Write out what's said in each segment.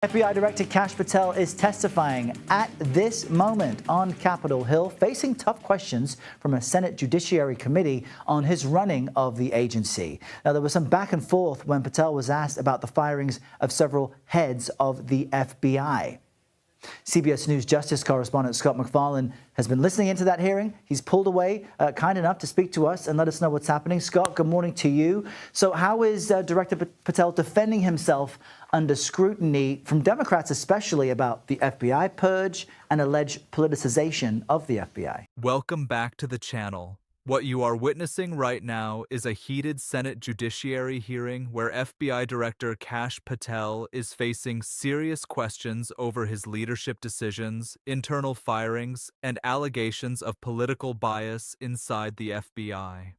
FBI Director Kash Patel is testifying at this moment on Capitol Hill, facing tough questions from a Senate Judiciary Committee on his running of the agency. Now, there was some back and forth when Patel was asked about the firings of several heads of the FBI. CBS News Justice correspondent Scott MacFarlane has been listening into that hearing. He's pulled away, kind enough to speak to us and let us know what's happening. Scott, good morning to you. So how is Director Patel defending himself under scrutiny from Democrats, especially about the FBI purge and alleged politicization of the FBI? Welcome back to the channel. What you are witnessing right now is a heated Senate Judiciary hearing where FBI Director Kash Patel is facing serious questions over his leadership decisions, internal firings, and allegations of political bias inside the FBI.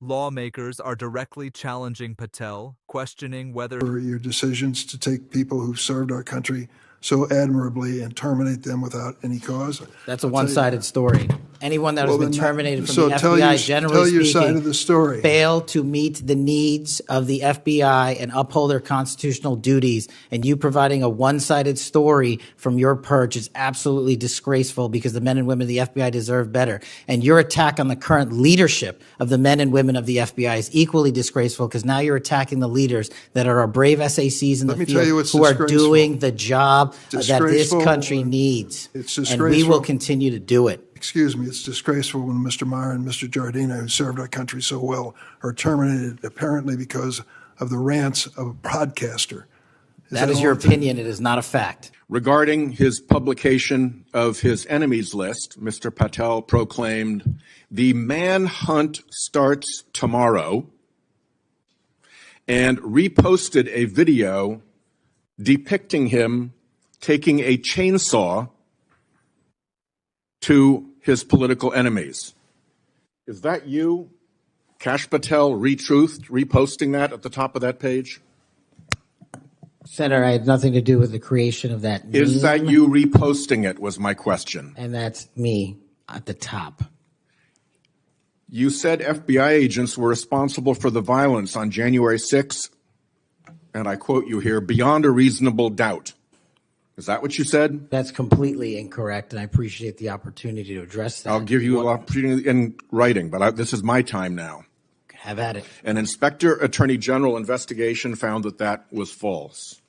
Lawmakers are directly challenging Patel, questioning whether your decisions to take people who've served our country so admirably and terminate them without any cause. That's a one-sided story. Anyone that has been terminated from the FBI, generally speaking, failed to meet the needs of the FBI and uphold their constitutional duties. And you providing a one-sided story from your perch is absolutely disgraceful, because the men and women of the FBI deserve better. And your attack on the current leadership of the men and women of the FBI is equally disgraceful, because now you're attacking the leaders that are our brave SACs in the field who are doing the job that this country needs. And we will continue to do it. Excuse me, it's disgraceful when Mr. Meyer and Mr. Giardina, who served our country so well, are terminated apparently because of the rants of a broadcaster. That is your opinion. It is not a fact. Regarding his publication of his enemies list, Mr. Patel proclaimed, "The manhunt starts tomorrow," and reposted a video depicting him taking a chainsaw to his political enemies. Is that you, Kash Patel, reposting that at the top of that page? Senator, I had nothing to do with the creation of that meme. Is that you reposting it, was my question. And that's me at the top. You said FBI agents were responsible for the violence on January 6th, and I quote you here, "beyond a reasonable doubt." Is that what you said? That's completely incorrect, and I appreciate the opportunity to address that. I'll give you an opportunity in writing, but this is my time now. Have at it. An Inspector Attorney General investigation found that that was false.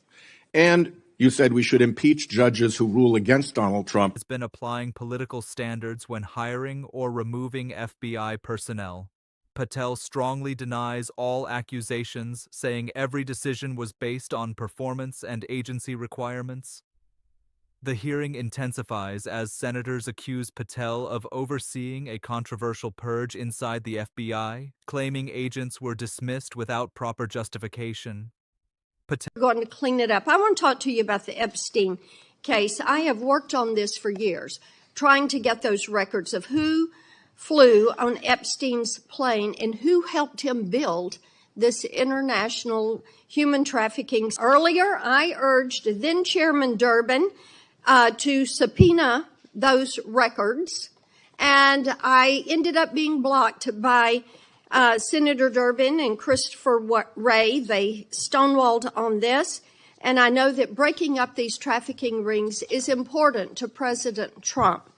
And you said we should impeach judges who rule against Donald Trump. Has been applying political standards when hiring or removing FBI personnel. Patel strongly denies all accusations, saying every decision was based on performance and agency requirements. The hearing intensifies as senators accuse Patel of overseeing a controversial purge inside the FBI, claiming agents were dismissed without proper justification. We're going to clean it up. I want to talk to you about the Epstein case. I have worked on this for years, trying to get those records of who flew on Epstein's plane and who helped him build this international human trafficking. Earlier, I urged then Chairman Durbin to subpoena those records, and I ended up being blocked by Senator Durbin and Christopher Wray. They stonewalled on this, and I know that breaking up these trafficking rings is important to President Trump.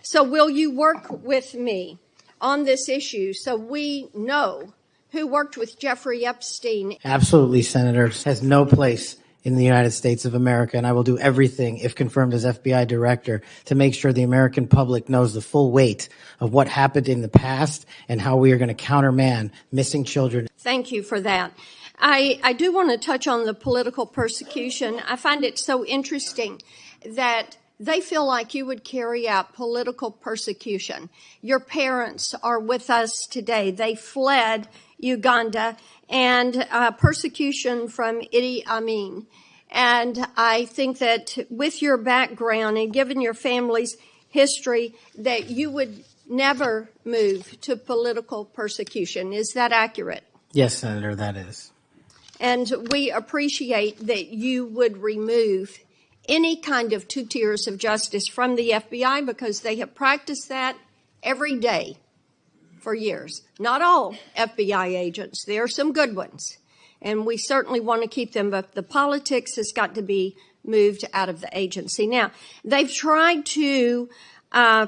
So will you work with me on this issue so we know who worked with Jeffrey Epstein? Absolutely, Senator. It has no place in the United States of America, and I will do everything, if confirmed as FBI director, to make sure the American public knows the full weight of what happened in the past and how we are going to countermand missing children. Thank you for that. I do want to touch on the political persecution. I find it so interesting that they feel like you would carry out political persecution. Your parents are with us today. They fled Uganda and persecution from Idi Amin. And I think that with your background and given your family's history, that you would never move to political persecution. Is that accurate? Yes, Senator, that is. And we appreciate that you would remove any kind of two tiers of justice from the FBI, because they have practiced that every day for years. Not all FBI agents. There are some good ones, and we certainly want to keep them, but the politics has got to be moved out of the agency. Now, they've tried to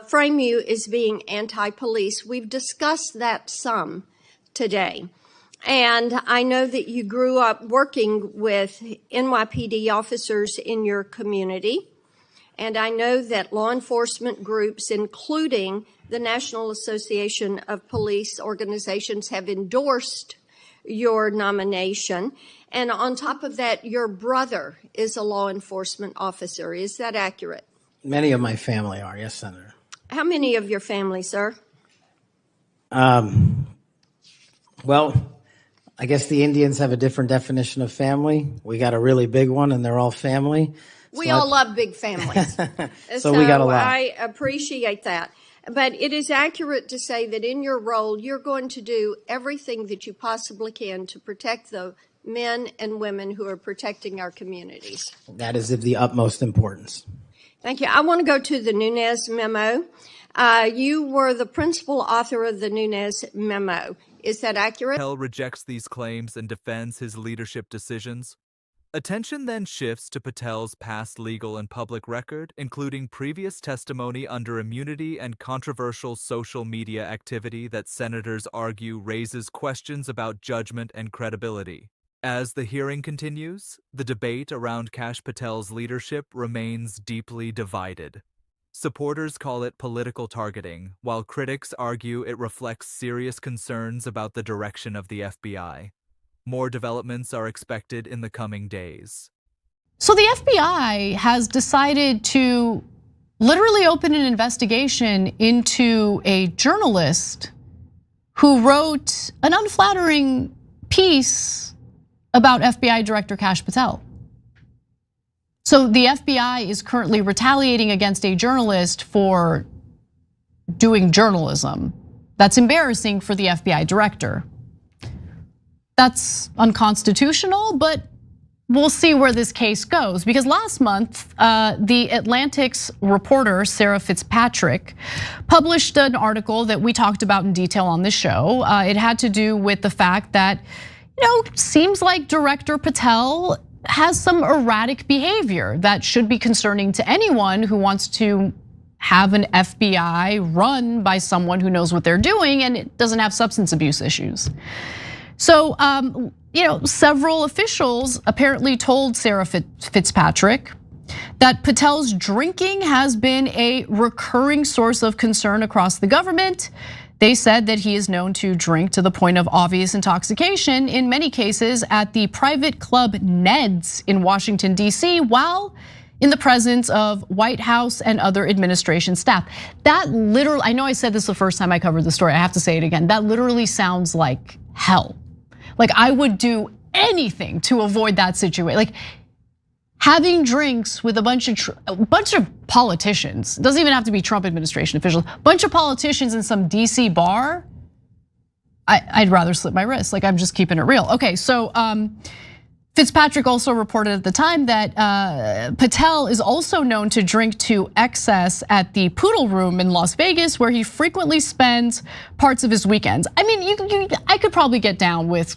frame you as being anti-police. We've discussed that some today. And I know that you grew up working with NYPD officers in your community. And I know that law enforcement groups, including the National Association of Police Organizations, have endorsed your nomination. And on top of that, your brother is a law enforcement officer. Is that accurate? Many of my family are, yes, Senator. How many of your family, sir? Well, I guess the Indians have a different definition of family. We got a really big one, and they're all family. We all love big families. So we got a lot. I appreciate that. But it is accurate to say that in your role, you're going to do everything that you possibly can to protect the men and women who are protecting our communities. That is of the utmost importance. Thank you. I want to go to the Nunes memo. You were the principal author of the Nunes memo. Is that accurate? Patel rejects these claims and defends his leadership decisions. Attention then shifts to Patel's past legal and public record, including previous testimony under immunity and controversial social media activity that senators argue raises questions about judgment and credibility. As the hearing continues, the debate around Kash Patel's leadership remains deeply divided. Supporters call it political targeting, while critics argue it reflects serious concerns about the direction of the FBI. More developments are expected in the coming days. So the FBI has decided to literally open an investigation into a journalist who wrote an unflattering piece about FBI Director Kash Patel. So the FBI is currently retaliating against a journalist for doing journalism. That's embarrassing for the FBI director. That's unconstitutional, but we'll see where this case goes. Because last month, the Atlantic's reporter, Sarah Fitzpatrick, published an article that we talked about in detail on this show. It had to do with the fact that, seems like Director Patel has some erratic behavior that should be concerning to anyone who wants to have an FBI run by someone who knows what they're doing and it doesn't have substance abuse issues. So, several officials apparently told Sarah Fitzpatrick that Patel's drinking has been a recurring source of concern across the government. They said that he is known to drink to the point of obvious intoxication, in many cases at the private club Ned's in Washington, D.C., while in the presence of White House and other administration staff. That literally, I know I said this the first time I covered the story, I have to say it again. That literally sounds like hell. Like I would do anything to avoid that situation. Like having drinks with a bunch of politicians, doesn't even have to be Trump administration officials, bunch of politicians in some DC bar, I'd rather slit my wrist. Like I'm just keeping it real. Okay, so Fitzpatrick also reported at the time that Patel is also known to drink to excess at the Poodle Room in Las Vegas, where he frequently spends parts of his weekends. I mean, I could probably get down with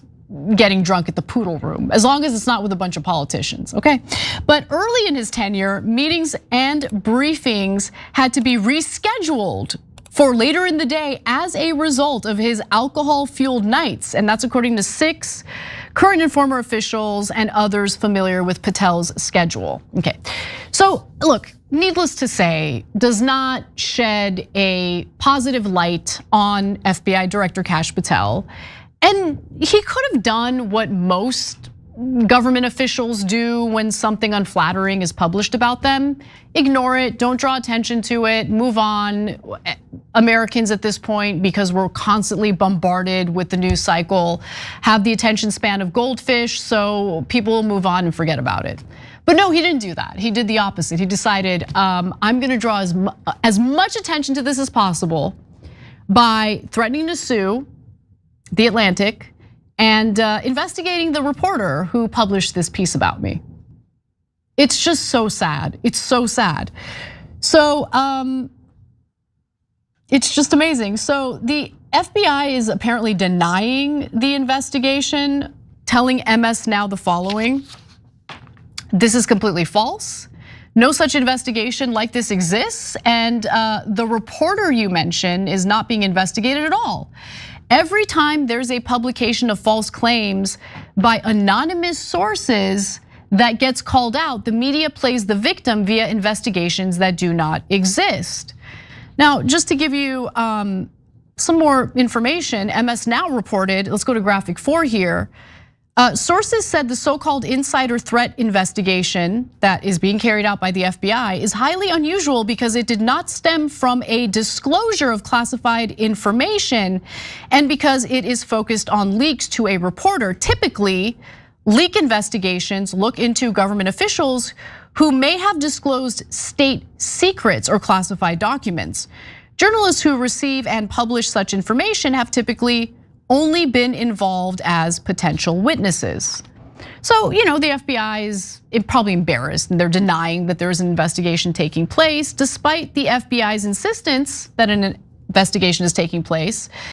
getting drunk at the Poodle Room, as long as it's not with a bunch of politicians, okay? But early in his tenure, meetings and briefings had to be rescheduled for later in the day as a result of his alcohol-fueled nights. And that's according to 6 current and former officials and others familiar with Patel's schedule. Okay, so look, needless to say, does not shed a positive light on FBI Director Kash Patel. And he could have done what most government officials do when something unflattering is published about them. Ignore it, don't draw attention to it, move on. Americans at this point, because we're constantly bombarded with the news cycle, have the attention span of goldfish, so people will move on and forget about it. But no, he didn't do that. He did the opposite. He decided, I'm gonna draw as much attention to this as possible by threatening to sue The Atlantic and investigating the reporter who published this piece about me. It's just so sad. It's so sad. So it's just amazing. So the FBI is apparently denying the investigation, telling MS Now the following. This is completely false. No such investigation like this exists, and the reporter you mentioned is not being investigated at all. Every time there's a publication of false claims by anonymous sources that gets called out, the media plays the victim via investigations that do not exist. Now, just to give you some more information, MS Now reported, let's go to graphic 4 here. Sources said the so-called insider threat investigation that is being carried out by the FBI is highly unusual because it did not stem from a disclosure of classified information and because it is focused on leaks to a reporter. Typically, leak investigations look into government officials who may have disclosed state secrets or classified documents. Journalists who receive and publish such information have typically only been involved as potential witnesses. So, the FBI is probably embarrassed and they're denying that there's an investigation taking place, despite the FBI's insistence that an investigation is taking place.